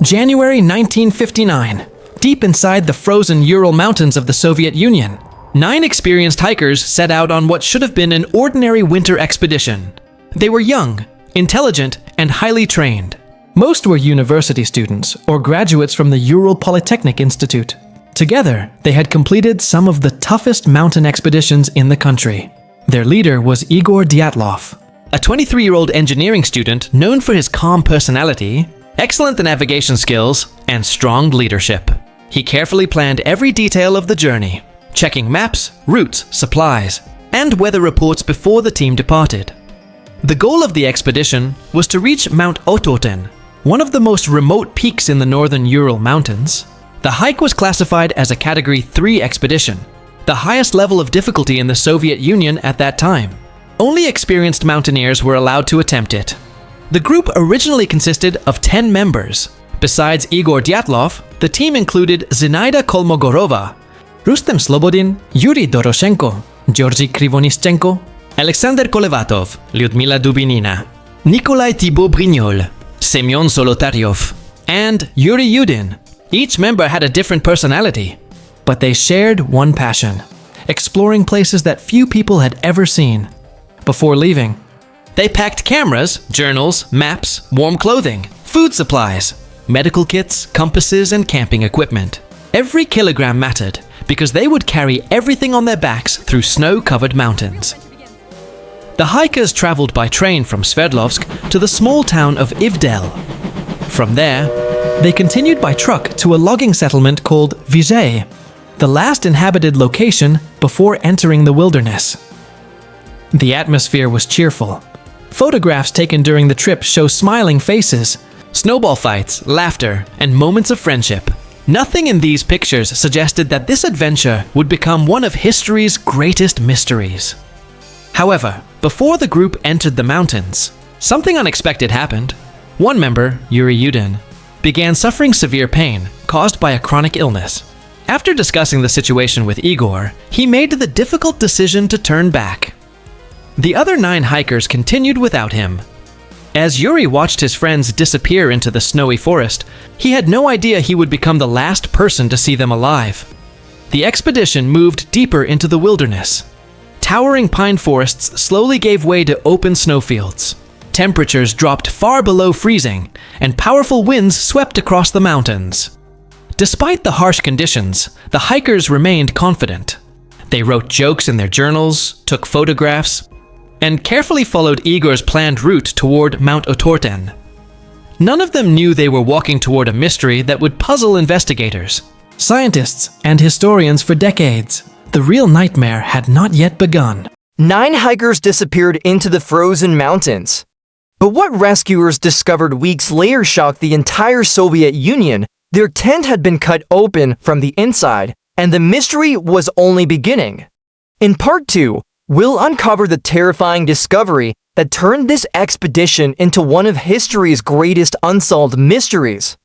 January 1959. Deep inside the frozen Ural Mountains of the Soviet Union, 9 experienced hikers set out on what should have been an ordinary winter expedition. They were young, intelligent, and highly trained. Most were university students or graduates from the Ural Polytechnic Institute. Together, they had completed some of the toughest mountain expeditions in the country. Their leader was Igor Dyatlov, a 23-year-old engineering student known for his calm personality, excellent navigation skills, and strong leadership. He carefully planned every detail of the journey, checking maps, routes, supplies, and weather reports before the team departed. The goal of the expedition was to reach Mount Otorten, one of the most remote peaks in the northern Ural Mountains. The hike was classified as a Category 3 expedition, the highest level of difficulty in the Soviet Union at that time. Only experienced mountaineers were allowed to attempt it. The group originally consisted of 10 members. Besides Igor Dyatlov, the team included Zinaida Kolmogorova, Rustem Slobodin, Yuri Doroshenko, Georgy Krivonischenko, Alexander Kolevatov, Lyudmila Dubinina, Nikolai Thibault Brignol, Semyon Solotaryov, and Yuri Yudin. Each member had a different personality, but they shared one passion: exploring places that few people had ever seen. Before leaving, they packed cameras, journals, maps, warm clothing, food supplies, medical kits, compasses, and camping equipment. Every kilogram mattered because they would carry everything on their backs through snow-covered mountains. The hikers traveled by train from Sverdlovsk to the small town of Ivdel. From there, they continued by truck to a logging settlement called Vizhay, the last inhabited location before entering the wilderness. The atmosphere was cheerful. Photographs taken during the trip show smiling faces, snowball fights, laughter, and moments of friendship. Nothing in these pictures suggested that this adventure would become one of history's greatest mysteries. However, before the group entered the mountains, something unexpected happened. One member, Yuri Yudin, began suffering severe pain caused by a chronic illness. After discussing the situation with Igor, he made the difficult decision to turn back. The other 9 hikers continued without him. As Yuri watched his friends disappear into the snowy forest, he had no idea he would become the last person to see them alive. The expedition moved deeper into the wilderness. Towering pine forests slowly gave way to open snowfields. Temperatures dropped far below freezing, and powerful winds swept across the mountains. Despite the harsh conditions, the hikers remained confident. They wrote jokes in their journals, took photographs, and carefully followed Igor's planned route toward Mount Otorten. None of them knew they were walking toward a mystery that would puzzle investigators, scientists, and historians for decades. The real nightmare had not yet begun. 9 hikers disappeared into the frozen mountains. But what rescuers discovered weeks later shocked the entire Soviet Union. Their tent had been cut open from the inside, and the mystery was only beginning. In Part 2, we'll uncover the terrifying discovery that turned this expedition into one of history's greatest unsolved mysteries.